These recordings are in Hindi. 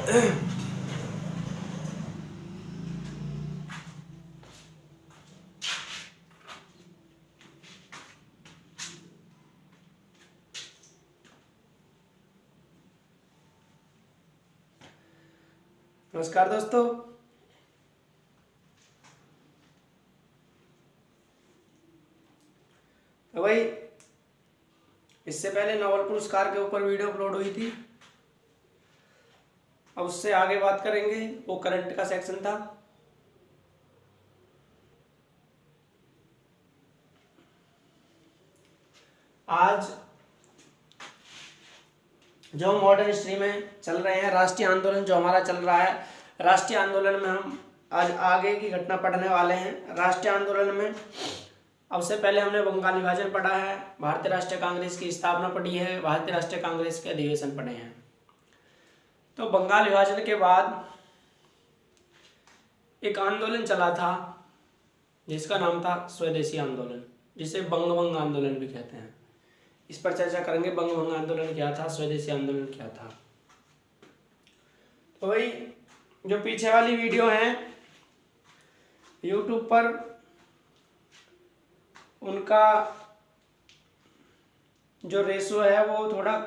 नमस्कार दोस्तों। तो भाई, इससे पहले नोबेल पुरस्कार के ऊपर वीडियो अपलोड हुई थी। अब उससे आगे बात करेंगे, वो करंट का सेक्शन था। आज जो मॉडर्न हिस्ट्री में चल रहे हैं, राष्ट्रीय आंदोलन जो हमारा चल रहा है, राष्ट्रीय आंदोलन में हम आज आगे की घटना पढ़ने वाले हैं। राष्ट्रीय आंदोलन में अब से पहले हमने बंगाल विभाजन पढ़ा है, भारतीय राष्ट्रीय कांग्रेस की स्थापना पढ़ी है, भारतीय राष्ट्रीय कांग्रेस के अधिवेशन पढ़े हैं। तो बंगाल विभाजन के बाद एक आंदोलन चला था जिसका नाम था स्वदेशी आंदोलन, जिसे बंगभंग आंदोलन भी कहते हैं। इस पर चर्चा करेंगे, बंगभंग आंदोलन क्या था, स्वदेशी आंदोलन क्या था। तो भाई, जो पीछे वाली वीडियो है YouTube पर, उनका जो रेशो है वो थोड़ा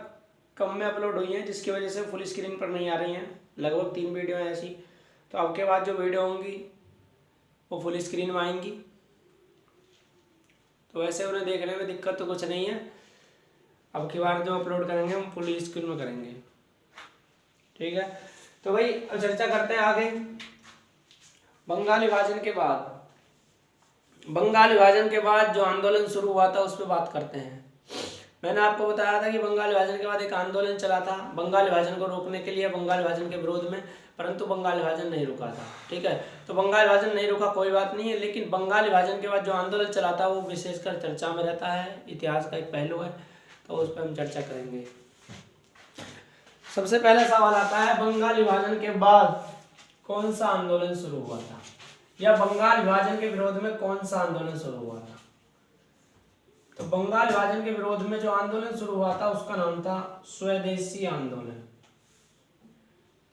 कम में अपलोड हुई है, जिसकी वजह से फुल स्क्रीन पर नहीं आ रही हैं। लगभग 3 वीडियो हैं ऐसी। तो अब के बाद जो वीडियो होंगी वो फुल स्क्रीन में आएंगी। तो वैसे उन्हें देखने में दिक्कत तो कुछ नहीं है। अब की बार जो अपलोड करेंगे हम फुल स्क्रीन में करेंगे, ठीक है। तो भाई, अब चर्चा करते हैं आगे। बंगाल विभाजन के बाद जो आंदोलन शुरू हुआ था उस पर बात करते हैं। मैंने आपको बताया था कि बंगाल विभाजन के बाद एक आंदोलन चला था बंगाल विभाजन को रोकने के लिए, बंगाल विभाजन के विरोध में, परंतु बंगाल विभाजन नहीं रुका था, ठीक है। तो बंगाल विभाजन नहीं रुका, कोई बात नहीं है, लेकिन बंगाल विभाजन के बाद जो आंदोलन चला था वो विशेषकर चर्चा में रहता है, इतिहास का एक पहलू है, तो उस पर हम चर्चा करेंगे। सबसे पहला सवाल आता है, बंगाल विभाजन के बाद कौन सा आंदोलन शुरू हुआ था, या बंगाल विभाजन के विरोध में कौन सा आंदोलन शुरू हुआ था। तो बंगाल विभाजन के विरोध में जो आंदोलन शुरू हुआ था उसका नाम था स्वदेशी आंदोलन।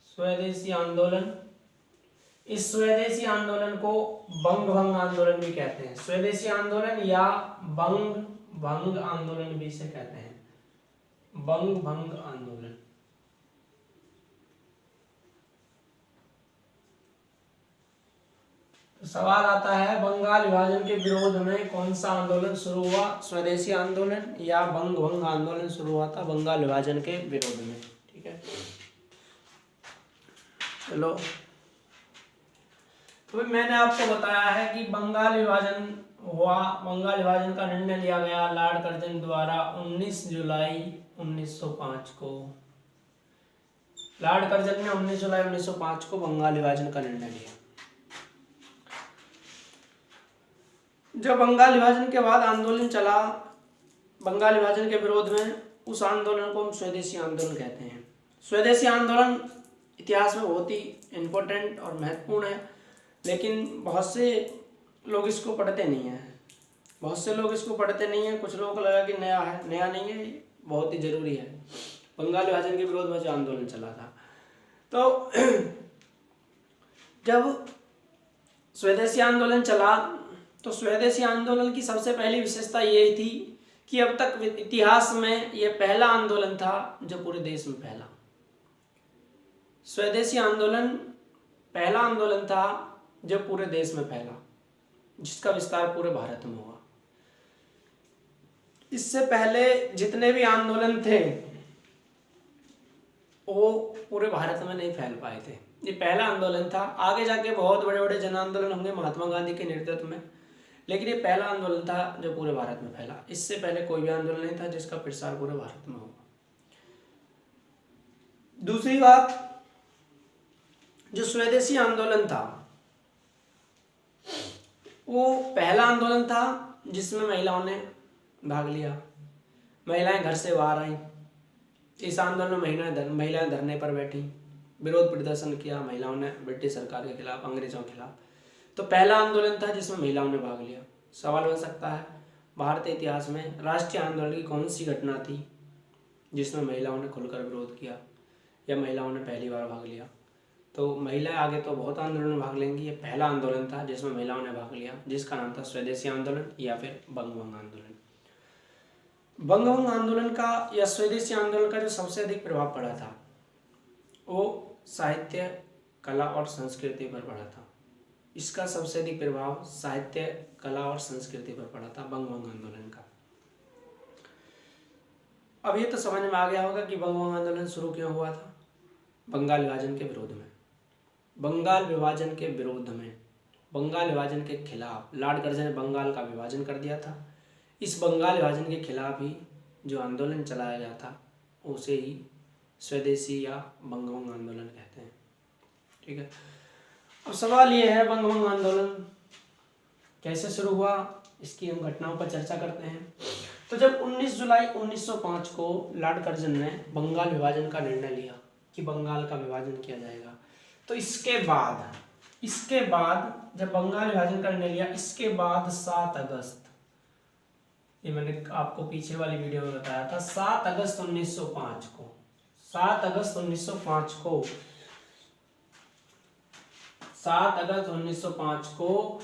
स्वदेशी आंदोलन, इस स्वदेशी आंदोलन को बंगभंग आंदोलन भी कहते हैं। स्वदेशी आंदोलन या बंग भंग आंदोलन भी इसे कहते हैं, बंग भंग आंदोलन। तो सवाल आता है, बंगाल विभाजन के विरोध में कौन सा आंदोलन शुरू हुआ, स्वदेशी आंदोलन या बंग भंग आंदोलन शुरू हुआ था बंगाल विभाजन के विरोध में, ठीक है। चलो, तो मैंने आपको बताया है कि बंगाल विभाजन हुआ, बंगाल विभाजन का निर्णय लिया गया लॉर्ड कर्जन द्वारा 19 जुलाई 1905 को। लॉर्ड कर्जन ने 19 जुलाई 1905 को बंगाल विभाजन का निर्णय लिया। जब बंगाल विभाजन के बाद आंदोलन चला बंगाल विभाजन के विरोध में, उस आंदोलन को हम स्वदेशी आंदोलन कहते हैं। स्वदेशी आंदोलन इतिहास में बहुत ही इम्पोर्टेंट और महत्वपूर्ण है, लेकिन बहुत से लोग इसको पढ़ते नहीं हैं। कुछ लोगों को लगा कि नया है, नया नहीं है, बहुत ही जरूरी है। बंगाल विभाजन के विरोध में जो आंदोलन चला था, तो जब स्वदेशी आंदोलन चला तो स्वदेशी आंदोलन की सबसे पहली विशेषता ये थी कि अब तक इतिहास में यह पहला आंदोलन था जो पूरे देश में फैला। स्वदेशी आंदोलन पहला आंदोलन था जो पूरे देश में फैला, जिसका विस्तार पूरे भारत में हुआ। इससे पहले जितने भी आंदोलन थे वो पूरे भारत में नहीं फैल पाए थे। ये पहला आंदोलन था। आगे जाके बहुत बड़े बड़े जन आंदोलन होंगे महात्मा गांधी के नेतृत्व में, लेकिन ये पहला आंदोलन था जो पूरे भारत में फैला। इससे पहले कोई भी आंदोलन नहीं था जिसका प्रसार पूरे भारत में हुआ। दूसरी बात, जो स्वदेशी आंदोलन था वो पहला आंदोलन था जिसमें महिलाओं ने भाग लिया। महिलाएं घर से बाहर आई। इस आंदोलन में महिलाएं धरने पर बैठी, विरोध प्रदर्शन किया महिलाओं ने ब्रिटिश सरकार के खिलाफ, अंग्रेजों के खिलाफ। तो पहला आंदोलन था जिसमें महिलाओं ने भाग लिया। सवाल बन सकता है, भारतीय इतिहास में राष्ट्रीय आंदोलन की कौन सी घटना थी जिसमें महिलाओं ने खुलकर विरोध किया या महिलाओं ने पहली बार भाग लिया। तो महिलाएं आगे तो बहुत आंदोलन में भाग लेंगी। ये पहला आंदोलन था जिसमें महिलाओं ने भाग लिया, जिसका नाम था स्वदेशी आंदोलन या फिर बंगभंग आंदोलन। बंगभंग आंदोलन का या स्वदेशी आंदोलन का जो सबसे अधिक प्रभाव पड़ा था वो साहित्य, कला और संस्कृति पर पड़ा था। इसका सबसे अधिक प्रभाव साहित्य, कला और संस्कृति पर पड़ा था बंगभंग आंदोलन का। अब ये तो समझ में आ गया होगा कि बंगभंग आंदोलन शुरू क्यों हुआ था। बंगाल विभाजन के विरोध में, बंगाल विभाजन के विरोध में, बंगाल विभाजन के खिलाफ लॉर्ड कर्जन ने बंगाल का विभाजन कर दिया था। इस बंगाल विभाजन के खिलाफ ही जो आंदोलन चलाया गया था उसे ही स्वदेशी या बंगभंग आंदोलन कहते हैं। ठीक है, अब सवाल ये है बंगभंग आंदोलन कैसे शुरू हुआ, इसकी हम घटनाओं पर चर्चा करते हैं। तो जब 19 जुलाई 1905 को लॉर्ड कर्जन ने बंगाल विभाजन का निर्णय लिया कि बंगाल का विभाजन किया जाएगा, तो इसके बाद जब बंगाल विभाजन का निर्णय लिया, इसके बाद 7 अगस्त, ये मैंने आपको पीछे वाली वीडियो में बताया था, 7 अगस्त 1905 को, 7 अगस्त 1905 को, 7 अगस्त 1905 को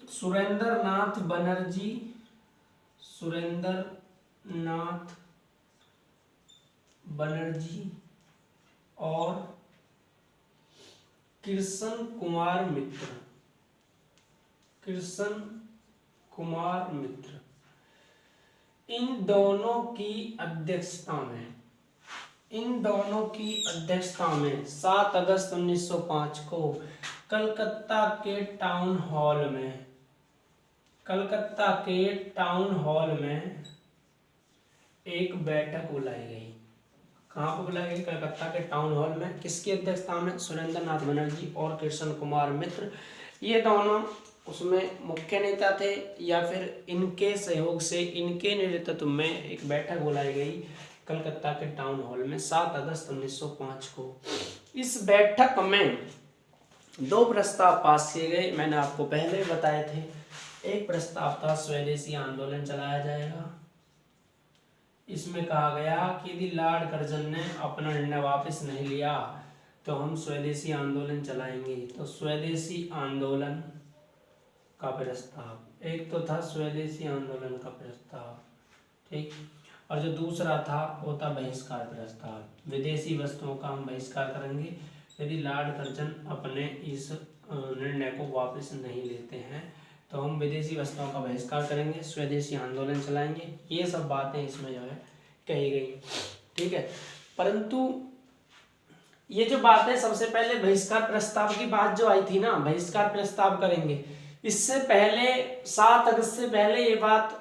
सुरेंद्रनाथ बनर्जी और कृष्ण कुमार मित्र इन दोनों की अध्यक्षता में 7 अगस्त 1905 को कलकत्ता के टाउन हॉल में एक बैठक बुलाई गई। कहाँ पर बुलाई गई? कलकत्ता के टाउन हॉल में। किसकी अध्यक्षता में? सुरेंद्रनाथ बनर्जी और कृष्ण कुमार मित्र, ये दोनों उसमें मुख्य नेता थे, या फिर इनके सहयोग से, इनके नेतृत्व में एक बैठक बुलाई गई कलकत्ता के टाउन हॉल में 7 अगस्त 1905 को। इस बैठक में 2 प्रस्ताव पास किए गए, मैंने आपको पहले बताए थे। एक प्रस्ताव था स्वदेशी आंदोलन चलाया जाएगा। इसमें कहा गया कि यदि लॉर्ड कर्जन ने अपना निर्णय वापस नहीं लिया तो हम स्वदेशी आंदोलन चलाएंगे। तो स्वदेशी आंदोलन का प्रस्ताव, एक तो था स्वदेशी आंदोलन का प्रस्ताव, ठीक, और जो दूसरा था वो था बहिष्कार प्रस्ताव। विदेशी वस्तुओं का हम बहिष्कार करेंगे यदि लॉर्ड कर्जन अपने इस निर्णय को वापस नहीं लेते हैं, तो हम विदेशी वस्तुओं का बहिष्कार करेंगे, स्वदेशी आंदोलन चलाएंगे। ये सब बातें इसमें जो है कही गई, ठीक है। परंतु ये जो बात है, सबसे पहले बहिष्कार प्रस्ताव की बात जो आई थी ना, बहिष्कार प्रस्ताव करेंगे, इससे पहले 7 अगस्त से पहले ये बात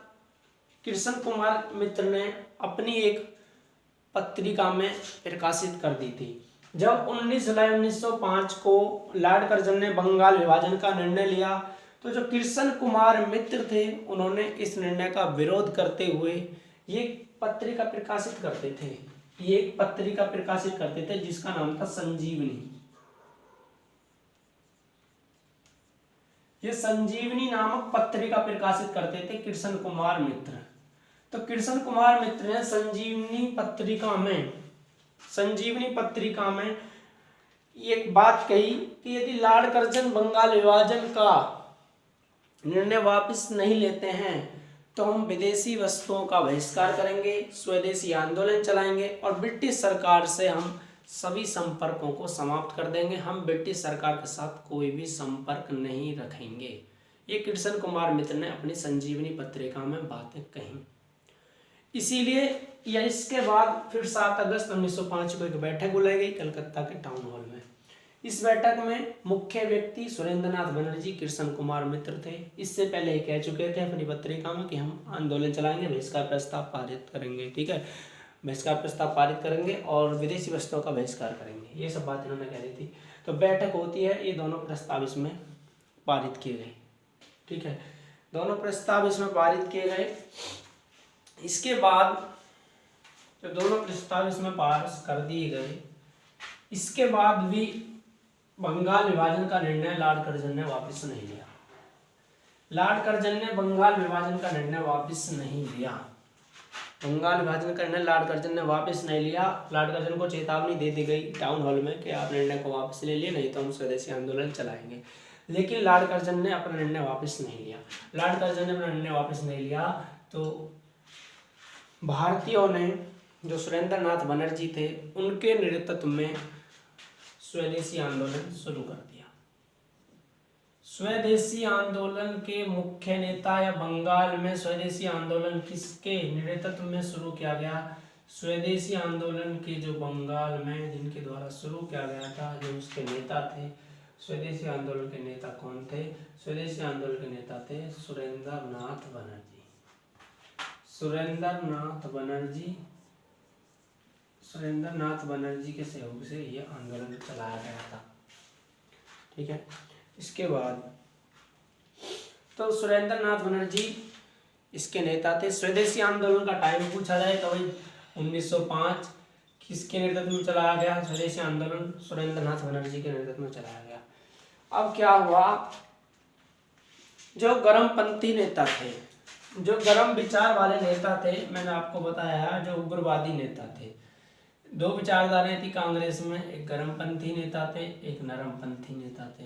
कृष्ण कुमार मित्र ने अपनी एक पत्रिका में प्रकाशित कर दी थी। जब 19 जुलाई 1905 को लॉर्ड कर्जन ने बंगाल विभाजन का निर्णय लिया, तो जो कृष्ण कुमार मित्र थे उन्होंने इस निर्णय का विरोध करते हुए ये पत्रिका प्रकाशित करते थे। ये एक पत्रिका प्रकाशित करते थे जिसका नाम था संजीवनी। ये संजीवनी नामक पत्रिका प्रकाशित करते थे कृष्ण कुमार मित्र। तो कृष्ण कुमार मित्र ने संजीवनी पत्रिका में एक बात कही कि यदि लॉर्ड कर्जन बंगाल विभाजन का निर्णय वापस नहीं लेते हैं तो हम विदेशी वस्तुओं का बहिष्कार करेंगे, स्वदेशी आंदोलन चलाएंगे और ब्रिटिश सरकार से हम सभी संपर्कों को समाप्त कर देंगे। हम ब्रिटिश सरकार के साथ कोई भी संपर्क नहीं रखेंगे। ये कृष्ण कुमार मित्र ने अपनी संजीवनी पत्रिका में बातें कही। इसीलिए या इसके बाद फिर 7 अगस्त 1905 को एक बैठक बुलाई गई कलकत्ता के टाउन हॉल में। इस बैठक में मुख्य व्यक्ति सुरेंद्रनाथ बनर्जी, कृष्ण कुमार मित्र थे। इससे पहले कह चुके थे अपनी पत्रिका में कि हम आंदोलन चलाएंगे, बहिष्कार प्रस्ताव पारित करेंगे, ठीक है, बहिष्कार प्रस्ताव पारित करेंगे और विदेशी वस्तुओं का बहिष्कार करेंगे। ये सब बात इन्होंने कह दी थी। तो बैठक होती है, ये दोनों प्रस्ताव इसमें पारित किए गए, ठीक है, दोनों प्रस्ताव इसमें पारित किए गए। इसके बाद जब दोनों प्रस्ताव इसमें पास कर दिए गए, इसके बाद भी बंगाल विभाजन का निर्णय लॉर्ड कर्जन ने वापस नहीं लिया। लॉर्ड कर्जन ने बंगाल विभाजन का निर्णय वापस नहीं लिया। बंगाल विभाजन का निर्णय लॉर्ड कर्जन ने वापस नहीं लिया। लॉर्ड कर्जन को चेतावनी दे दी गई टाउन हॉल में कि आप निर्णय को वापस ले लिए, नहीं तो हम स्वदेशी आंदोलन चलाएंगे। लेकिन लॉर्ड कर्जन ने अपना निर्णय वापस नहीं लिया। लॉर्ड कर्जन ने अपना निर्णय वापस नहीं लिया तो भारतीयों ने, जो सुरेंद्र नाथ बनर्जी थे, उनके नेतृत्व में स्वदेशी आंदोलन शुरू कर दिया। स्वदेशी आंदोलन के मुख्य नेता या बंगाल में स्वदेशी आंदोलन किसके नेतृत्व में शुरू किया गया? स्वदेशी आंदोलन के जो बंगाल में जिनके द्वारा शुरू किया गया था, जो उसके नेता थे, स्वदेशी आंदोलन के नेता कौन थे? स्वदेशी आंदोलन के नेता थे सुरेंद्र नाथ बनर्जी। सुरेंद्र नाथ बनर्जी के सहयोग से यह आंदोलन चलाया गया था। ठीक है, इसके बाद तो सुरेंद्र नाथ बनर्जी इसके नेता थे। स्वदेशी आंदोलन का टाइम पूछा जाए तो वही 1905 किसके नेतृत्व में चलाया गया? स्वदेशी आंदोलन सुरेंद्र नाथ बनर्जी के नेतृत्व में चलाया गया। अब क्या हुआ, जो गर्मपंथी नेता थे, जो गर्म विचार वाले नेता थे, मैंने आपको बताया जो उग्रवादी नेता थे, दो विचारधाराएं थी कांग्रेस में, एक गर्मपंथी नेता थे, एक नरमपंथी नेता थे।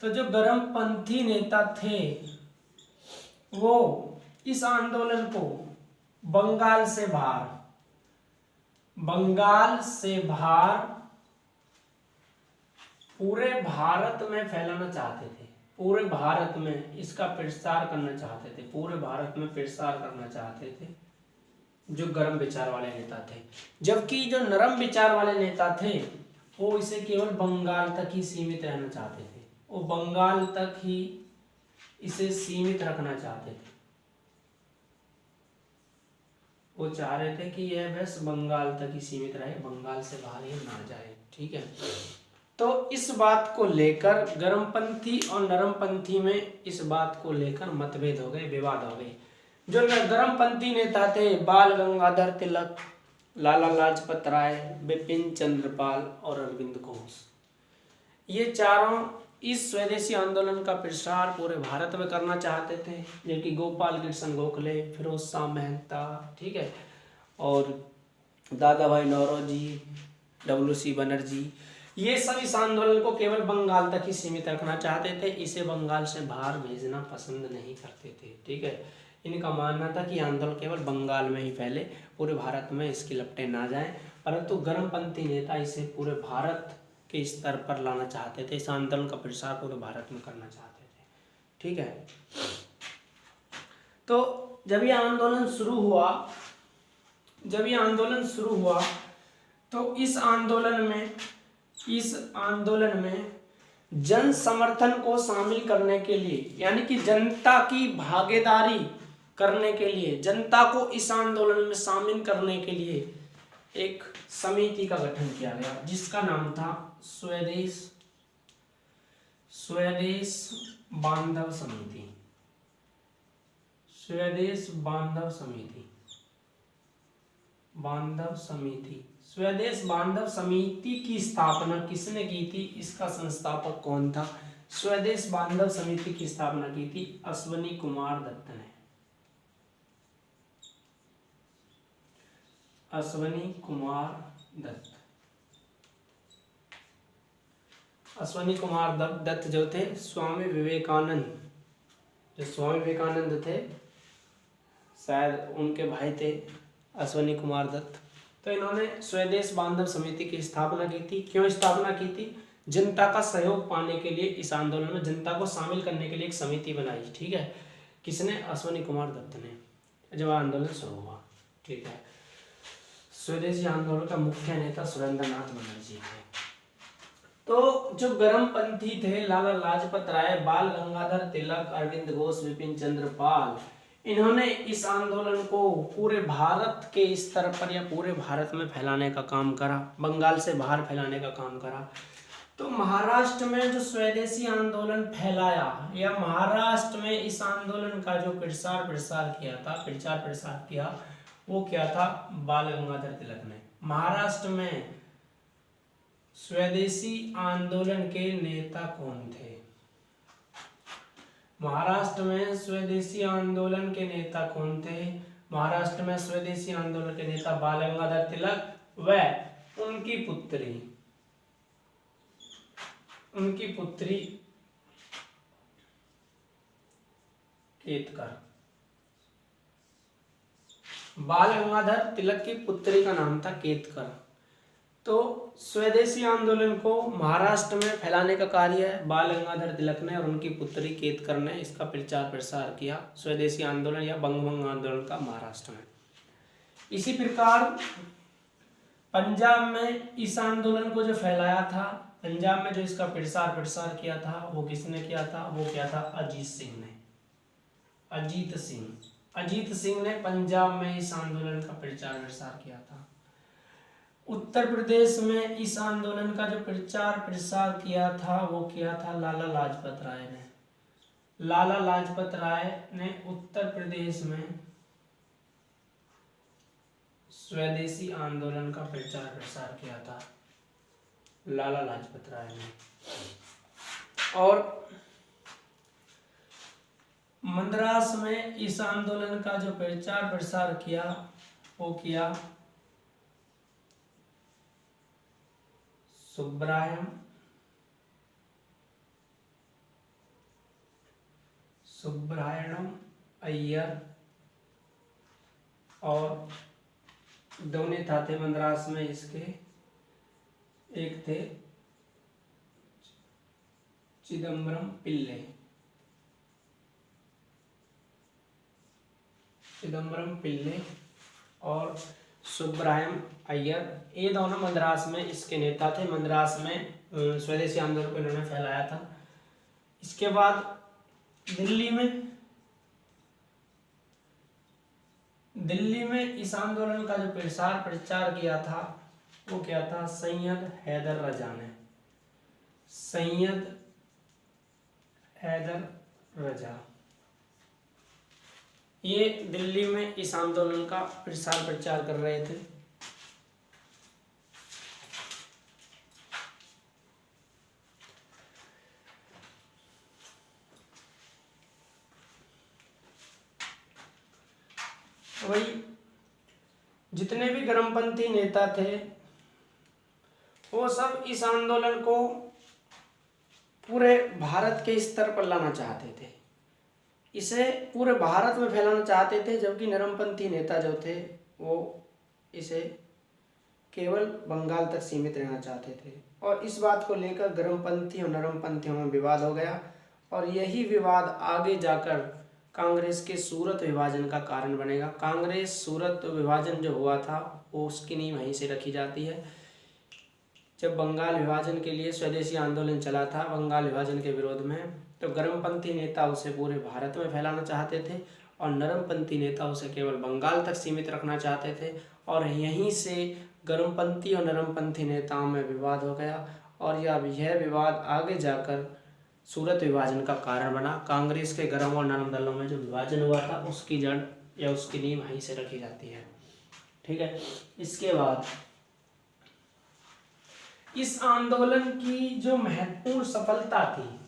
तो जो गर्मपंथी नेता थे वो इस आंदोलन को बंगाल से बाहर पूरे भारत में फैलाना चाहते थे, पूरे भारत में इसका प्रसार करना चाहते थे, पूरे भारत में प्रसार करना चाहते थे जो गर्म विचार वाले नेता थे। जबकि जो नरम विचार वाले नेता थे वो इसे केवल बंगाल तक ही सीमित रहना चाहते थे, वो बंगाल तक ही इसे सीमित रखना चाहते थे। वो चाह रहे थे कि यह बस बंगाल तक ही सीमित रहे, बंगाल से बाहर ये ना जाए। ठीक है, तो इस बात को लेकर गर्मपंथी और नरमपंथी में इस बात को लेकर मतभेद हो गए, विवाद हो गए। जो गर्मपंथी नेता थे बाल गंगाधर तिलक, लाला लाजपत राय, बिपिन चंद्रपाल और अरविंद घोष, ये चारों इस स्वदेशी आंदोलन का प्रसार पूरे भारत में करना चाहते थे, जबकि गोपाल कृष्ण गोखले, फिरोज शाह मेहता, ठीक है, और दादा भाई नौरोजी, WC बनर्जी, ये सब इस आंदोलन को केवल बंगाल तक ही सीमित रखना चाहते थे, इसे बंगाल से बाहर भेजना पसंद नहीं करते थे। ठीक है, इनका मानना था कि आंदोलन केवल बंगाल में ही फैले, पूरे भारत में इसकी लपटें ना जाएं। परंतु गर्मपंथी नेता इसे पूरे भारत के स्तर पर लाना चाहते थे, इस आंदोलन का प्रसार पूरे भारत में करना चाहते थे। ठीक है, तो जब ये आंदोलन शुरू हुआ तो इस आंदोलन में जन समर्थन को शामिल करने के लिए, यानी कि जनता की भागीदारी करने के लिए, जनता को इस आंदोलन में शामिल करने के लिए एक समिति का गठन किया गया, जिसका नाम था स्वदेश बांधव समिति। स्वदेश बांधव समिति की स्थापना किसने की थी? इसका संस्थापक कौन था? स्वदेश बांधव समिति की स्थापना की थी अश्वनी कुमार दत्त ने। अश्वनी कुमार दत्त जो थे स्वामी विवेकानंद थे, शायद उनके भाई थे अश्वनी कुमार दत्त। तो इन्होंने स्वदेश बांधव समिति की स्थापना की थी। क्यों स्थापना की थी? जनता का सहयोग पाने के लिए, इस आंदोलन में जनता को शामिल करने के लिए एक समिति बनाई। ठीक है, किसने? अश्वनी कुमार दत्त ने, जब आंदोलन शुरू हुआ। ठीक है, स्वदेशी आंदोलन का मुख्य नेता सुरेंद्र नाथ बनर्जी थे। तो जो गर्मपंथी थे लाला लाजपत राय, बाल गंगाधर तिलक, अरविंद घोष, विपिन चंद्र पाल, इन्होंने इस आंदोलन को पूरे भारत के स्तर पर या पूरे भारत में फैलाने का काम करा, बंगाल से बाहर फैलाने का काम करा। तो महाराष्ट्र में जो स्वदेशी आंदोलन फैलाया, या महाराष्ट्र में इस आंदोलन का जो प्रचार किया, वो क्या था? बाल गंगाधर तिलक ने। महाराष्ट्र में स्वदेशी आंदोलन के नेता कौन थे? महाराष्ट्र में स्वदेशी आंदोलन के नेता कौन थे? महाराष्ट्र में स्वदेशी आंदोलन के नेता बाल गंगाधर तिलक व उनकी पुत्री केतकर। बाल गंगाधर तिलक की पुत्री का नाम था केतकर। तो स्वदेशी आंदोलन को महाराष्ट्र में फैलाने का कार्य बाल गंगाधर तिलक ने और उनकी पुत्री केतकर ने इसका प्रचार प्रसार किया, स्वदेशी आंदोलन या बंगभंग आंदोलन का महाराष्ट्र में। इसी प्रकार पंजाब में इस आंदोलन को जो फैलाया था, पंजाब में जो इसका प्रसार किया था वो किसने किया था? वो किया था अजीत सिंह ने। अजीत सिंह ने पंजाब में इस आंदोलन का प्रचार प्रसार किया था। उत्तर प्रदेश में इस आंदोलन का जो प्रचार प्रसार किया था वो किया था लाला लाजपत राय ने। लाला लाजपत राय ने उत्तर प्रदेश में स्वदेशी आंदोलन का प्रचार प्रसार किया था, लाला लाजपत राय ने। और मद्रास में इस आंदोलन का जो प्रचार प्रसार किया वो किया सुब्रायणम अय्यर और दो नेता थे मद्रास में इसके, एक थे चिदम्बरम पिल्ले और सुब्रायम अय्यर, ये दोनों मद्रास में इसके नेता थे। मद्रास में स्वदेशी आंदोलन को इन्होंने फैलाया था। इसके बाद दिल्ली में इस आंदोलन का जो प्रचार किया था वो क्या था? सैयद हैदर रजा। ये दिल्ली में इस आंदोलन का प्रचार कर रहे थे। वही जितने भी गर्मपंथी नेता थे वो सब इस आंदोलन को पूरे भारत के स्तर पर लाना चाहते थे, इसे पूरे भारत में फैलाना चाहते थे, जबकि नरमपंथी नेता जो थे वो इसे केवल बंगाल तक सीमित रहना चाहते थे। और इस बात को लेकर गर्मपंथी और नरमपंथियों में विवाद हो गया और यही विवाद आगे जाकर कांग्रेस के सूरत विभाजन का कारण बनेगा। कांग्रेस सूरत विभाजन जो हुआ था वो उसकी नींव वहीं से रखी जाती है। जब बंगाल विभाजन के लिए स्वदेशी आंदोलन चला था बंगाल विभाजन के विरोध में, तो गर्मपंथी नेता उसे पूरे भारत में फैलाना चाहते थे और नरमपंथी नेता उसे केवल बंगाल तक सीमित रखना चाहते थे। और यहीं से गर्मपंथी और नरमपंथी नेताओं में विवाद हो गया और यह विवाद आगे जाकर सूरत विभाजन का कारण बना। कांग्रेस के गर्म और नरम दलों में जो विभाजन हुआ था उसकी जड़ या उसकी नींव वहीं से रखी जाती है। ठीक है। इसके बाद इस आंदोलन की जो महत्वपूर्ण सफलता थी,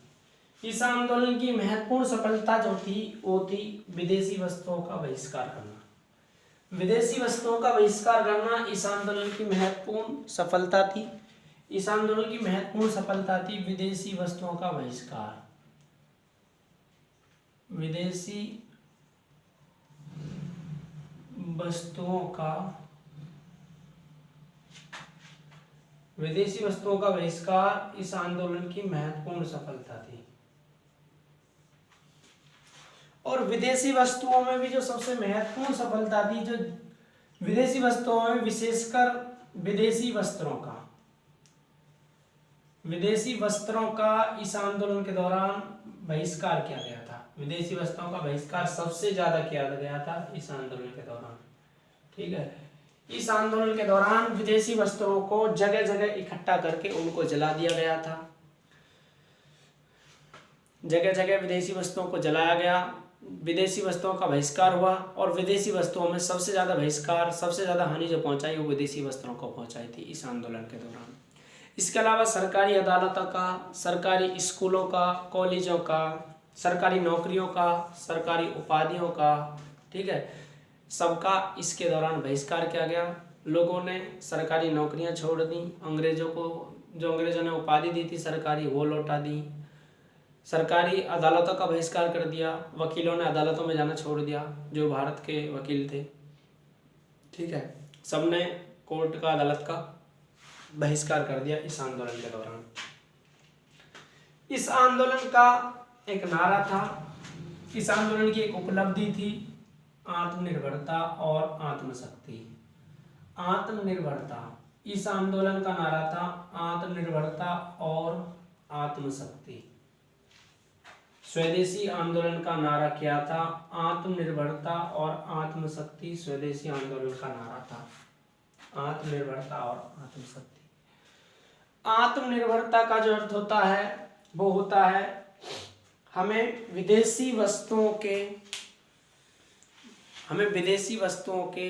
इस आंदोलन की महत्वपूर्ण सफलता जो थी वो थी विदेशी वस्तुओं का बहिष्कार करना। विदेशी वस्तुओं का बहिष्कार करना इस आंदोलन की महत्वपूर्ण सफलता थी। इस आंदोलन की महत्वपूर्ण सफलता थी विदेशी वस्तुओं का बहिष्कार। विदेशी वस्तुओं का बहिष्कार इस आंदोलन की महत्वपूर्ण सफलता थी। और विदेशी वस्तुओं में भी जो सबसे महत्वपूर्ण सफलता थी, जो विदेशी वस्तुओं में विशेषकर विदेशी वस्त्रों का इस आंदोलन के दौरान बहिष्कार किया गया था। विदेशी वस्त्रों का बहिष्कार सबसे ज्यादा किया गया था इस आंदोलन के दौरान। ठीक है। इस आंदोलन के दौरान विदेशी वस्त्रों को जगह जगह इकट्ठा करके उनको जला दिया गया था। जगह जगह विदेशी वस्तुओं को जलाया गया, विदेशी वस्तुओं का बहिष्कार हुआ और विदेशी वस्तुओं में सबसे ज़्यादा बहिष्कार, सबसे ज़्यादा हानि जो पहुंचाई वो विदेशी वस्त्रों को पहुंचाई थी इस आंदोलन के दौरान। इसके अलावा सरकारी अदालतों का, सरकारी स्कूलों का, कॉलेजों का, सरकारी नौकरियों का, सरकारी उपाधियों का, ठीक है, सबका इसके दौरान बहिष्कार किया गया। लोगों ने सरकारी नौकरियां छोड़ दी, अंग्रेजों ने उपाधि दी थी सरकारी, वो लौटा दी। सरकारी अदालतों का बहिष्कार कर दिया, वकीलों ने अदालतों में जाना छोड़ दिया, जो भारत के वकील थे, ठीक है, सबने कोर्ट का, अदालत का बहिष्कार कर दिया इस आंदोलन के दौरान। इस आंदोलन का एक नारा था, इस आंदोलन की एक उपलब्धि थी आत्मनिर्भरता और आत्मशक्ति। आत्मनिर्भरता, इस आंदोलन का नारा था आत्मनिर्भरता और आत्मशक्ति। स्वदेशी आंदोलन का नारा क्या था? आत्मनिर्भरता और आत्मशक्ति स्वदेशी आंदोलन का नारा था, आत्मनिर्भरता और आत्मशक्ति। आत्मनिर्भरता का जो अर्थ होता है वो होता है हमें विदेशी वस्तुओं के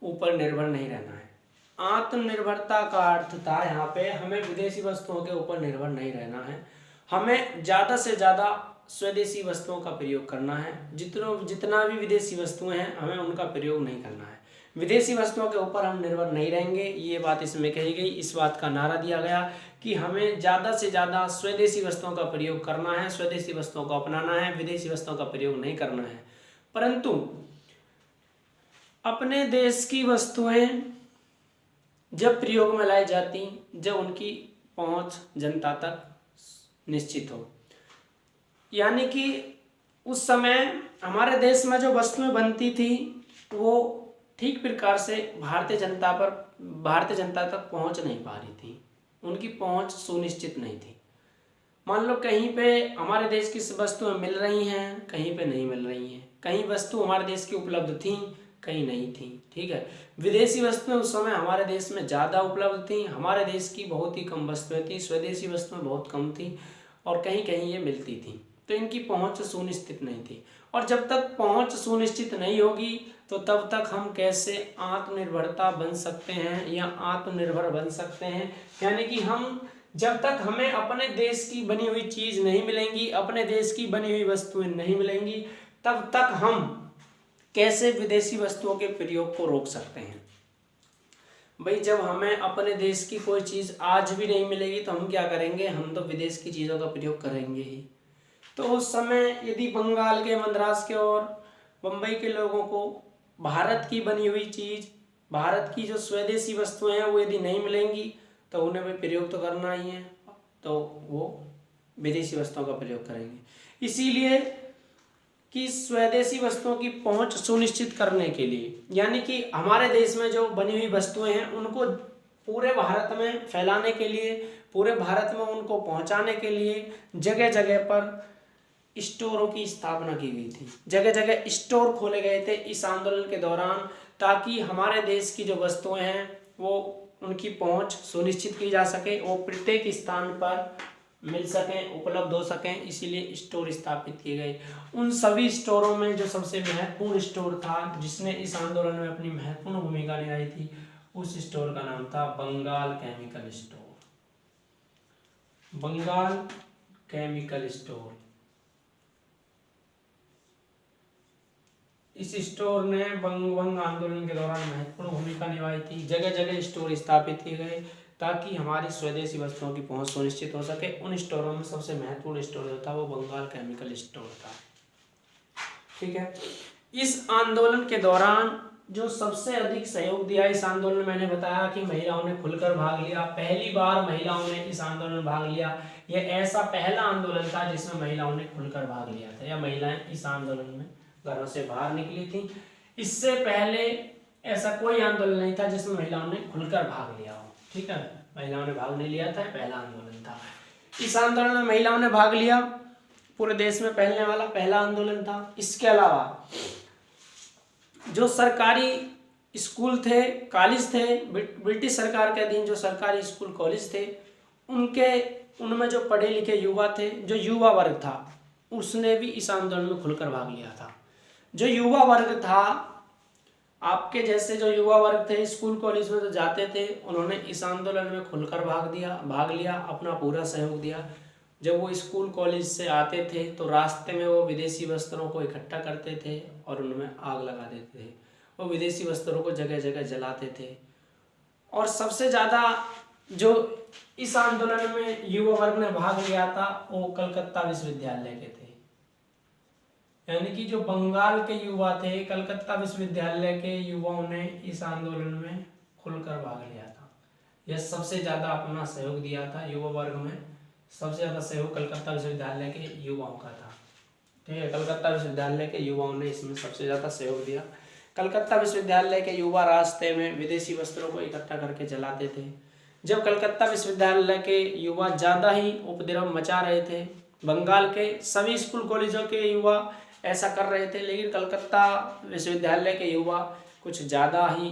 ऊपर निर्भर नहीं रहना है। आत्मनिर्भरता का अर्थ था यहाँ पे हमें विदेशी वस्तुओं के ऊपर निर्भर नहीं रहना है, हमें ज़्यादा से ज़्यादा स्वदेशी वस्तुओं का प्रयोग करना है। जितना भी विदेशी वस्तुएं हैं हमें उनका प्रयोग नहीं करना है, विदेशी वस्तुओं के ऊपर हम निर्भर नहीं रहेंगे, ये बात इसमें कही गई। इस बात का नारा दिया गया कि हमें ज़्यादा से ज़्यादा स्वदेशी वस्तुओं का प्रयोग करना है, स्वदेशी वस्तुओं को अपनाना है, विदेशी वस्तुओं का प्रयोग नहीं करना है। परंतु अपने देश की वस्तुएं जब प्रयोग में लाई जाती, जब उनकी पहुंच जनता तक निश्चित हो, यानी कि उस समय हमारे देश में जो वस्तुएं बनती थी वो ठीक प्रकार से भारतीय जनता तक पहुंच नहीं पा रही थी, उनकी पहुंच सुनिश्चित नहीं थी। मान लो कहीं पे हमारे देश की वस्तुएं मिल रही हैं, कहीं पे नहीं मिल रही हैं, कहीं वस्तु हमारे देश की उपलब्ध थी, कहीं नहीं थी, ठीक है। विदेशी वस्तुएं उस समय हमारे देश में ज़्यादा उपलब्ध थी, हमारे देश की बहुत ही कम वस्तुएं थी, स्वदेशी वस्तुएं बहुत कम थी और कहीं कहीं ये मिलती थी, तो इनकी पहुंच सुनिश्चित नहीं थी। और जब तक पहुंच सुनिश्चित नहीं होगी तो तब तक हम कैसे आत्मनिर्भरता बन सकते हैं या आत्मनिर्भर बन सकते हैं, यानी कि हम जब तक हमें अपने देश की बनी हुई चीज़ नहीं मिलेंगी, अपने देश की बनी हुई वस्तुएं नहीं मिलेंगी, तब तक हम कैसे विदेशी वस्तुओं के प्रयोग को रोक सकते हैं। भाई जब हमें अपने देश की कोई चीज़ आज भी नहीं मिलेगी तो हम क्या करेंगे, हम तो विदेश की चीज़ों का प्रयोग करेंगे ही। तो उस समय यदि बंगाल के, मद्रास के और बम्बई के लोगों को भारत की बनी हुई चीज़, भारत की जो स्वदेशी वस्तुएं हैं वो यदि नहीं मिलेंगी तो उन्हें भी प्रयोग तो करना ही है, तो वो विदेशी वस्तुओं का प्रयोग करेंगे। इसीलिए कि स्वदेशी वस्तुओं की पहुंच सुनिश्चित करने के लिए, यानी कि हमारे देश में जो बनी हुई वस्तुएं हैं उनको पूरे भारत में फैलाने के लिए, पूरे भारत में उनको पहुंचाने के लिए जगह जगह पर स्टोरों की स्थापना की गई थी, जगह जगह स्टोर खोले गए थे इस आंदोलन के दौरान, ताकि हमारे देश की जो वस्तुएं हैं वो उनकी पहुंच सुनिश्चित की जा सके, वो प्रत्येक स्थान पर मिल सकें, उपलब्ध हो सकें, इसीलिए स्टोर स्थापित किए गए। उन सभी स्टोरों में जो सबसे महत्वपूर्ण स्टोर था जिसने इस आंदोलन में अपनी महत्वपूर्ण भूमिका निभाई थी, उस स्टोर का नाम था Bengal chemical store. Bengal chemical store, इस स्टोर ने बंग आंदोलन के दौरान महत्वपूर्ण भूमिका निभाई थी। जगह जगह स्टोर स्थापित किए गए ताकि हमारी स्वदेशी वस्तुओं की पहुंच सुनिश्चित हो सके। उन स्टोरों में सबसे महत्वपूर्ण स्टोर जो था वो बंगाल केमिकल स्टोर था, ठीक है। इस आंदोलन के दौरान जो सबसे अधिक सहयोग दिया इस आंदोलन में, मैंने बताया कि महिलाओं ने खुलकर भाग लिया, पहली बार महिलाओं ने इस आंदोलन में भाग लिया। यह ऐसा पहला आंदोलन था जिसमें महिलाओं ने खुलकर भाग लिया था, या महिलाएं इस आंदोलन में घरों से बाहर निकली थी। इससे पहले ऐसा कोई आंदोलन नहीं था जिसमें महिलाओं ने खुलकर भाग लिया हो, ठीक है। महिलाओं ने भाग नहीं लिया था, पहला आंदोलन था। इस आंदोलन में महिलाओं ने भाग लिया, पूरे देश में फैलने वाला पहला आंदोलन था। इसके अलावा जो सरकारी स्कूल थे, कॉलेज थे, ब्रिटिश सरकार के अधीन जो सरकारी स्कूल कॉलेज थे, उनमें जो पढ़े लिखे युवा थे, जो युवा वर्ग था, उसने भी इस आंदोलन में खुलकर भाग लिया था। जो युवा वर्ग था, आपके जैसे जो युवा वर्ग थे स्कूल कॉलेज में जो जाते थे, उन्होंने इस आंदोलन में खुलकर भाग लिया, अपना पूरा सहयोग दिया। जब वो स्कूल कॉलेज से आते थे तो रास्ते में वो विदेशी वस्त्रों को इकट्ठा करते थे और उनमें आग लगा देते थे। वो विदेशी वस्त्रों को जगह जगह जलाते थे। और सबसे ज़्यादा जो इस आंदोलन में युवा वर्ग ने भाग लिया था वो कलकत्ता विश्वविद्यालय के थे। यानी कि जो बंगाल के युवा थे, कलकत्ता विश्वविद्यालय के युवाओं ने इस आंदोलन में खुलकर भाग लिया था। यह सबसे ज़्यादा अपना सहयोग दिया था युवा वर्ग में। सबसे ज़्यादा सहयोग कलकत्ता विश्वविद्यालय के युवाओं का था। ठीक है, कलकत्ता विश्वविद्यालय के युवाओं ने इसमें सबसे ज़्यादा सहयोग दिया। कलकत्ता विश्वविद्यालय के युवा रास्ते में विदेशी वस्त्रों को इकट्ठा करके जलाते थे। जब कलकत्ता विश्वविद्यालय के युवा ज़्यादा ही उपद्रव मचा रहे थे, बंगाल के सभी स्कूल कॉलेजों के युवा ऐसा कर रहे थे, लेकिन कलकत्ता विश्वविद्यालय के युवा कुछ ज़्यादा ही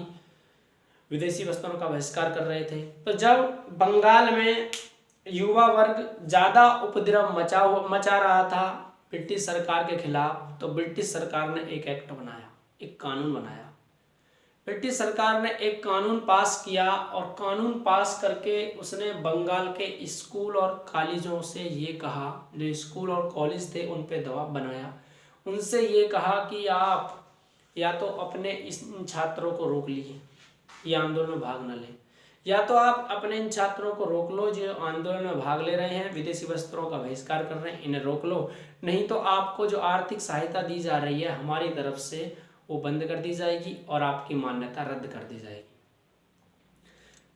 विदेशी वस्त्रों का बहिष्कार कर रहे थे। तो जब बंगाल में युवा वर्ग ज़्यादा उपद्रव मचा रहा था ब्रिटिश सरकार के खिलाफ, तो ब्रिटिश सरकार ने एक एक्ट बनाया, एक कानून बनाया। ब्रिटिश सरकार ने एक कानून पास किया और कानून पास करके उसने बंगाल के स्कूल और कॉलेजों से ये कहा, जो स्कूल और कॉलेज थे उन पे दबाव बनाया, उनसे ये कहा कि आप या तो अपने इन छात्रों को रोक लीजिए, ये आंदोलन में भाग न लें, या तो आप अपने इन छात्रों को रोक लो जो आंदोलन में भाग ले रहे हैं, विदेशी वस्त्रों का बहिष्कार कर रहे हैं, इन्हें रोक लो, नहीं तो आपको जो आर्थिक सहायता दी जा रही है हमारी तरफ से वो बंद कर दी जाएगी और आपकी मान्यता रद्द कर दी जाएगी।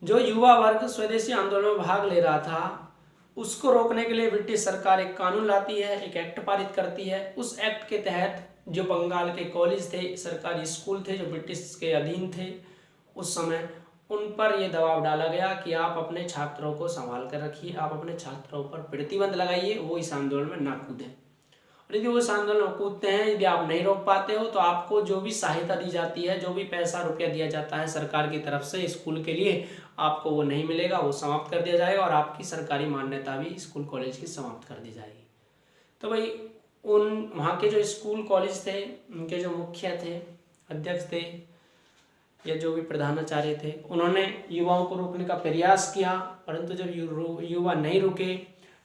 जो युवा वर्ग स्वदेशी आंदोलन में भाग ले रहा था उसको रोकने के लिए ब्रिटिश सरकार एक कानून लाती है, एक एक्ट पारित करती है। उस एक्ट के तहत जो बंगाल के कॉलेज थे, सरकारी स्कूल थे जो ब्रिटिश के अधीन थे उस समय, उन पर यह दबाव डाला गया कि आप अपने छात्रों को संभाल कर रखिए, आप अपने छात्रों पर प्रतिबंध लगाइए, वो इस आंदोलन में ना कूदें। और यदि वो इस आंदोलन में कूदते हैं, यदि आप नहीं रोक पाते हो तो आपको जो भी सहायता दी जाती है, जो भी पैसा रुपया दिया जाता है सरकार की तरफ से स्कूल के लिए, आपको वो नहीं मिलेगा, वो समाप्त कर दिया जाएगा और आपकी सरकारी मान्यता भी स्कूल कॉलेज की समाप्त कर दी जाएगी। तो भाई उन वहाँ के जो स्कूल कॉलेज थे, उनके जो मुखिया थे, अध्यक्ष थे या जो भी प्रधानाचार्य थे, उन्होंने युवाओं को रोकने का प्रयास किया, परंतु जब युवा नहीं रुके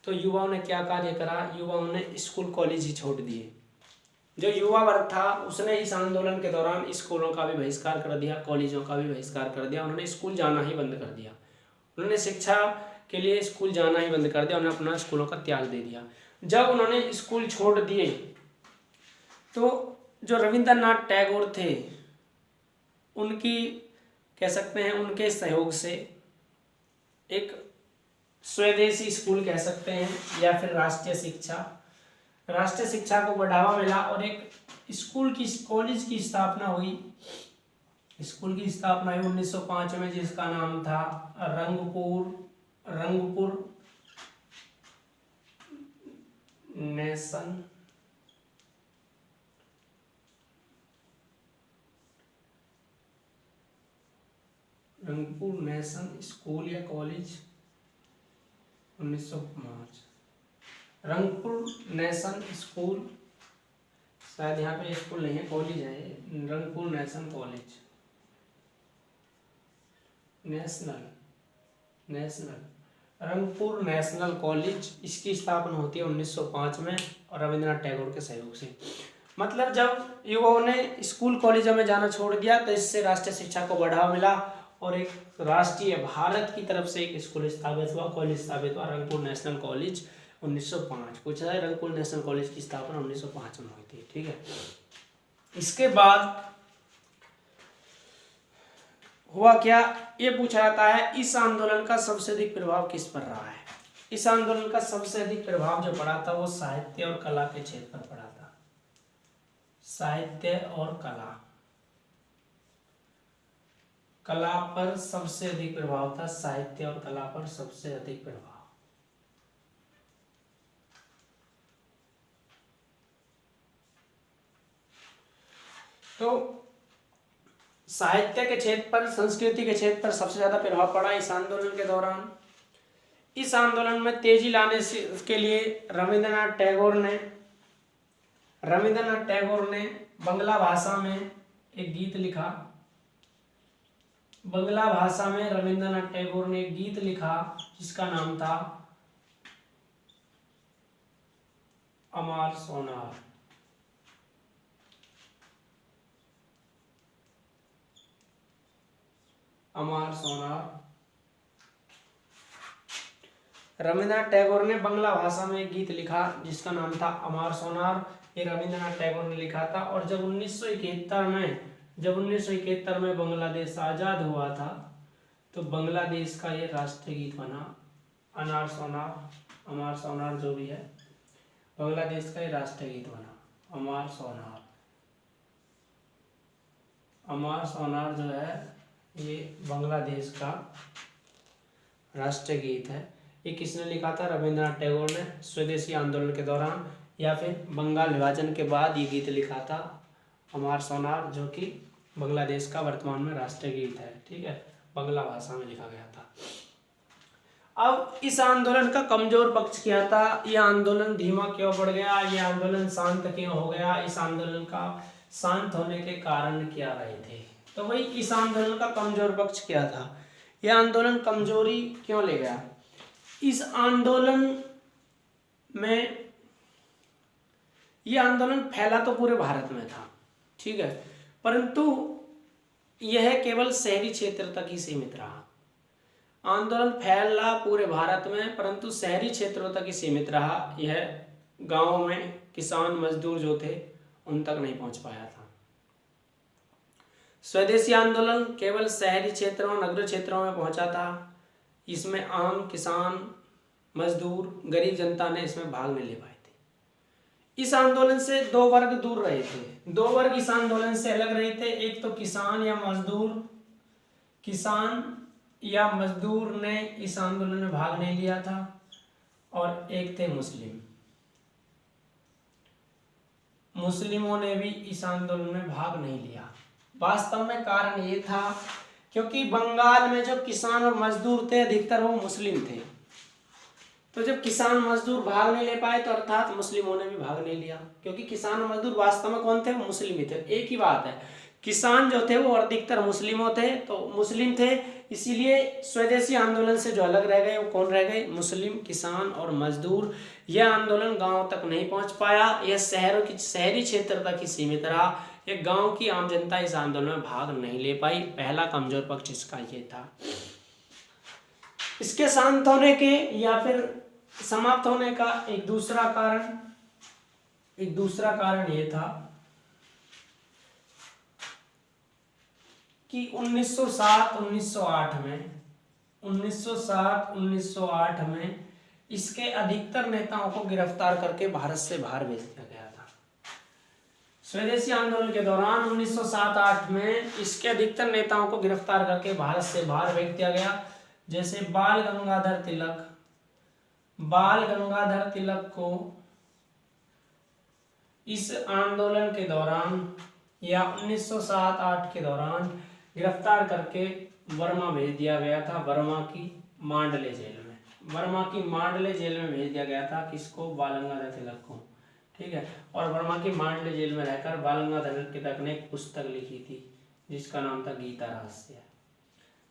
तो युवाओं ने क्या कार्य करा, युवाओं ने स्कूल कॉलेज ही छोड़ दिए। जो युवा वर्ग था उसने इस आंदोलन के दौरान स्कूलों का भी बहिष्कार कर दिया, कॉलेजों का भी बहिष्कार कर दिया, उन्होंने स्कूल जाना ही बंद कर दिया, उन्होंने शिक्षा के लिए स्कूल जाना ही बंद कर दिया, उन्होंने अपना स्कूलों का त्याग दे दिया। जब उन्होंने स्कूल छोड़ दिए तो जो रविंद्रनाथ टैगोर थे उनकी कह सकते हैं उनके सहयोग से एक स्वदेशी स्कूल कह सकते हैं या फिर राष्ट्रीय शिक्षा को बढ़ावा मिला और एक स्कूल की कॉलेज की स्थापना हुई। स्कूल की स्थापना हुई 1905 में, जिसका नाम था रंगपुर नेशन स्कूल या कॉलेज 1905। रंगपुर नेशन स्कूल, शायद यहाँ पे स्कूल नहीं है, कॉलेज है, Rangpur nation college, Rangpur national college, इसकी स्थापना होती है 1905 में और रविंद्रनाथ टैगोर के सहयोग से। मतलब जब युवाओं ने स्कूल कॉलेजों में जाना छोड़ दिया तो इससे राष्ट्रीय शिक्षा को बढ़ावा मिला और एक राष्ट्रीय भारत की तरफ से एक स्कूल स्थापित हुआ, कॉलेज स्थापित हुआ, रंगपुर नेशनल कॉलेज 1905। पूछा है रंगपुर नेशनल कॉलेज की स्थापना 1905 में हुई थी। ठीक है, इसके बाद हुआ क्या, ये पूछा जाता है इस आंदोलन का सबसे अधिक प्रभाव किस पर रहा है। इस आंदोलन का सबसे अधिक प्रभाव जो पड़ा था वो साहित्य और कला के क्षेत्र पर पड़ा था। साहित्य और कला पर सबसे अधिक प्रभाव था, साहित्य और कला पर सबसे अधिक प्रभाव। तो साहित्य के क्षेत्र पर, संस्कृति के क्षेत्र पर सबसे ज्यादा प्रभाव पड़ा इस आंदोलन के दौरान। इस आंदोलन में तेजी लाने के लिए रविंद्रनाथ टैगोर ने बंगला भाषा में एक गीत लिखा। बंगला भाषा में रविंद्रनाथ टैगोर ने एक गीत लिखा जिसका नाम था अमार सोनार। अमार सोनार। रविंद्रनाथ टैगोर ने बांग्ला भाषा में एक गीत लिखा जिसका नाम था अमार सोनार। ये रविंद्रनाथ टैगोर ने लिखा था। और जब 1971 में बांग्लादेश आजाद हुआ था तो बांग्लादेश का ये राष्ट्रीय गीत बना अनार सोनार, अमार सोनार जो भी है, बांग्लादेश का ये राष्ट्रीय गीत बना अमार सोनार। अमार सोनार जो है ये बांग्लादेश का राष्ट्रीय गीत है। ये किसने लिखा था? रविंद्रनाथ टैगोर ने स्वदेशी आंदोलन के दौरान या फिर बंगाल विभाजन के बाद ये गीत लिखा था अमार सोनार, जो कि बांग्लादेश का वर्तमान में राष्ट्रीय गीत है। ठीक है, बांग्ला भाषा में लिखा गया था। अब इस आंदोलन का कमजोर पक्ष क्या था? यह आंदोलन धीमा क्यों पड़ गया? यह आंदोलन शांत क्यों हो गया? इस आंदोलन का शांत होने के कारण क्या रहे थे? तो भाई इस आंदोलन का कमजोर पक्ष क्या था? यह आंदोलन कमजोरी क्यों ले गया? इस आंदोलन में यह आंदोलन फैला तो पूरे भारत में था, ठीक है, परंतु यह केवल शहरी क्षेत्र तक ही सीमित रहा। आंदोलन फैला पूरे भारत में परंतु शहरी क्षेत्रों तक ही सीमित रहा। यह गांवों में किसान मजदूर जो थे उन तक नहीं पहुंच पाया था। स्वदेशी आंदोलन केवल शहरी क्षेत्रों, नगरीय क्षेत्रों में पहुंचा था। इसमें आम किसान, मजदूर, गरीब जनता ने इसमें भाग नहीं ले पाए थे। इस आंदोलन से दो वर्ग दूर रहे थे। दो वर्ग इस आंदोलन से अलग रहे थे। एक तो किसान या मजदूर ने इस आंदोलन में भाग नहीं लिया था, और एक थे मुस्लिमों ने भी इस आंदोलन में भाग नहीं लिया। वास्तव में कारण ये था क्योंकि बंगाल में जो किसान और मजदूर थे अधिकतर वो मुस्लिम थे। तो जब किसान मजदूर भाग नहीं ले पाए तो अर्थात मुस्लिमों ने भी भाग नहीं लिया, क्योंकि किसान और मजदूर वास्तव में कौन थे? वो मुस्लिम ही थे। एक ही बात है, किसान जो थे वो अधिकतर मुस्लिमों थे, तो मुस्लिम थे, इसीलिए स्वदेशी आंदोलन से जो अलग रह गए वो कौन रह गए? मुस्लिम, किसान और मजदूर। यह आंदोलन गांव तक नहीं पहुंच पाया, यह शहरी क्षेत्र तक ही सीमित रहा। एक गांव की आम जनता इस आंदोलन में भाग नहीं ले पाई। पहला कमजोर पक्ष इसका ये था। इसके शांत होने के या फिर समाप्त होने का एक दूसरा कारण ये था कि 1907-1908 में इसके अधिकतर नेताओं को गिरफ्तार करके भारत से बाहर भेज दिया गया था। स्वदेशी आंदोलन के दौरान 1907-08 में इसके अधिकतर नेताओं को गिरफ्तार करके भारत से बाहर भेज दिया गया। जैसे बाल गंगाधर तिलक को इस आंदोलन के दौरान या 1907-08 के दौरान गिरफ्तार करके बर्मा भेज दिया गया था। बर्मा की मांडले जेल में भेज दिया गया था। किसको? बाल गंगाधर तिलक को, ठीक है। और बर्मा की मांडले जेल में रहकर बाल गंगाधर तिलक ने एक पुस्तक लिखी थी जिसका नाम था गीता रहस्य।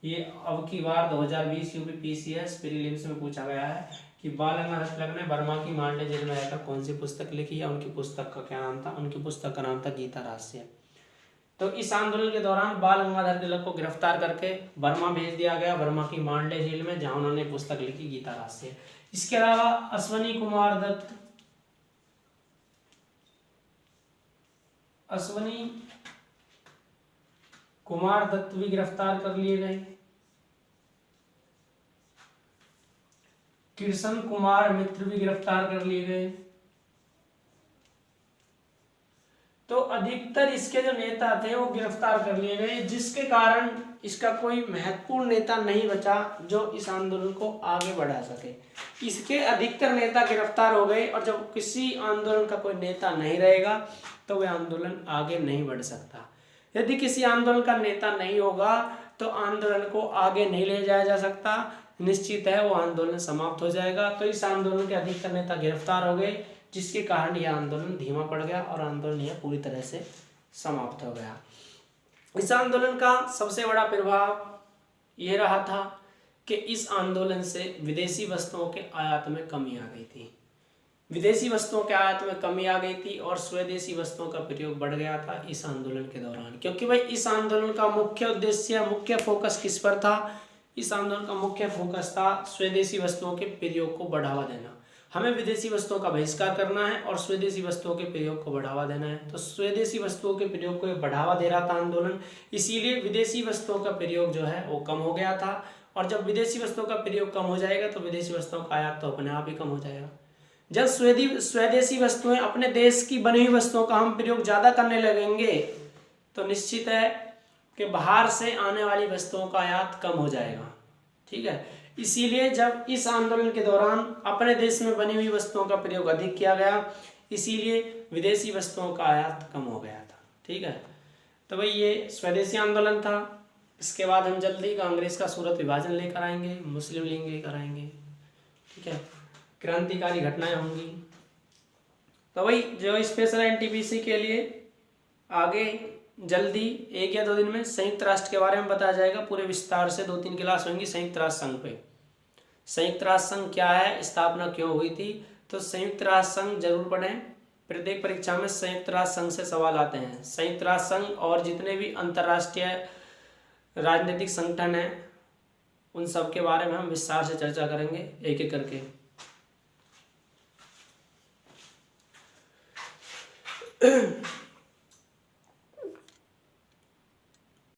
ये अब की बार 2020 UPPCS प्रीलिम्स में पूछा गया है कि बाल गंगाधर तिलक ने बर्मा की मांडले जेल में रहकर कौन सी पुस्तक लिखी है। उनकी पुस्तक का क्या नाम था? उनकी पुस्तक का नाम था गीता रहस्य। तो इस आंदोलन के दौरान बाल गंगाधर तिलक को गिरफ्तार करके बर्मा भेज दिया गया, बर्मा की मांडले जेल में, जहां उन्होंने पुस्तक लिखी गीता रहस्य। इसके अलावा अश्वनी कुमार दत्त भी गिरफ्तार कर लिए गए। कृष्ण कुमार मित्र भी गिरफ्तार कर लिए गए। तो अधिकतर इसके जो नेता थे वो गिरफ्तार कर लिए गए, जिसके कारण इसका कोई महत्वपूर्ण नेता नहीं बचा जो इस आंदोलन को आगे बढ़ा सके। इसके अधिकतर नेता गिरफ्तार हो गए, और जब किसी आंदोलन का कोई नेता नहीं रहेगा तो वह आंदोलन आगे नहीं बढ़ सकता। यदि किसी आंदोलन का नेता नहीं होगा तो आंदोलन को आगे नहीं ले जाया जा सकता, निश्चित है वो आंदोलन समाप्त हो जाएगा। तो इस आंदोलन के अधिकतर नेता गिरफ्तार हो गए, जिसके कारण यह आंदोलन धीमा पड़ गया और आंदोलन यह पूरी तरह से समाप्त हो गया। इस आंदोलन का सबसे बड़ा प्रभाव यह रहा था कि इस आंदोलन से विदेशी वस्तुओं के आयात में कमी आ गई थी। विदेशी वस्तुओं के आयात में कमी आ गई थी और स्वदेशी वस्तुओं का प्रयोग बढ़ गया था इस आंदोलन के दौरान। क्योंकि भाई इस आंदोलन का मुख्य उद्देश्य, मुख्य फोकस किस पर था? इस आंदोलन का मुख्य फोकस था स्वदेशी वस्तुओं के प्रयोग को बढ़ावा देना। हमें विदेशी वस्तुओं का बहिष्कार करना है और स्वदेशी वस्तुओं के प्रयोग को बढ़ावा देना है। तो स्वदेशी वस्तुओं के प्रयोग को बढ़ावा दे रहा था आंदोलन, इसीलिए विदेशी वस्तुओं का प्रयोग जो है वो कम हो गया था। और जब विदेशी वस्तुओं का प्रयोग कम हो जाएगा तो विदेशी वस्तुओं का आयात तो अपने आप ही कम हो जाएगा। जब स्वदेशी वस्तुएं, अपने देश की बनी हुई वस्तुओं का हम प्रयोग ज़्यादा करने लगेंगे तो निश्चित है कि बाहर से आने वाली वस्तुओं का आयात कम हो जाएगा। ठीक है, इसीलिए जब इस आंदोलन के दौरान अपने देश में बनी हुई वस्तुओं का प्रयोग अधिक किया गया, इसीलिए विदेशी वस्तुओं का आयात कम हो गया था। ठीक है, तो भाई ये स्वदेशी आंदोलन था। इसके बाद हम जल्दी कांग्रेस का सूरत विभाजन लेकर आएंगे, मुस्लिम लीग लेकर आएंगे। ठीक है, क्रांतिकारी घटनाएं होंगी। तो भाई जो स्पेशल एनटीपीसी के लिए आगे जल्दी 1 या 2 दिन में संयुक्त राष्ट्र के बारे में बताया जाएगा पूरे विस्तार से। 2-3 क्लास होंगी संयुक्त राष्ट्र संघ पे। संयुक्त राष्ट्र संघ क्या है, स्थापना क्यों हुई थी, तो संयुक्त राष्ट्र संघ जरूर पढ़ें। प्रत्येक परीक्षा में संयुक्त राष्ट्र संघ से सवाल आते हैं। संयुक्त राष्ट्र संघ और जितने भी अंतर्राष्ट्रीय राजनीतिक संगठन हैं उन सब के बारे में हम विस्तार से चर्चा करेंगे एक एक करके।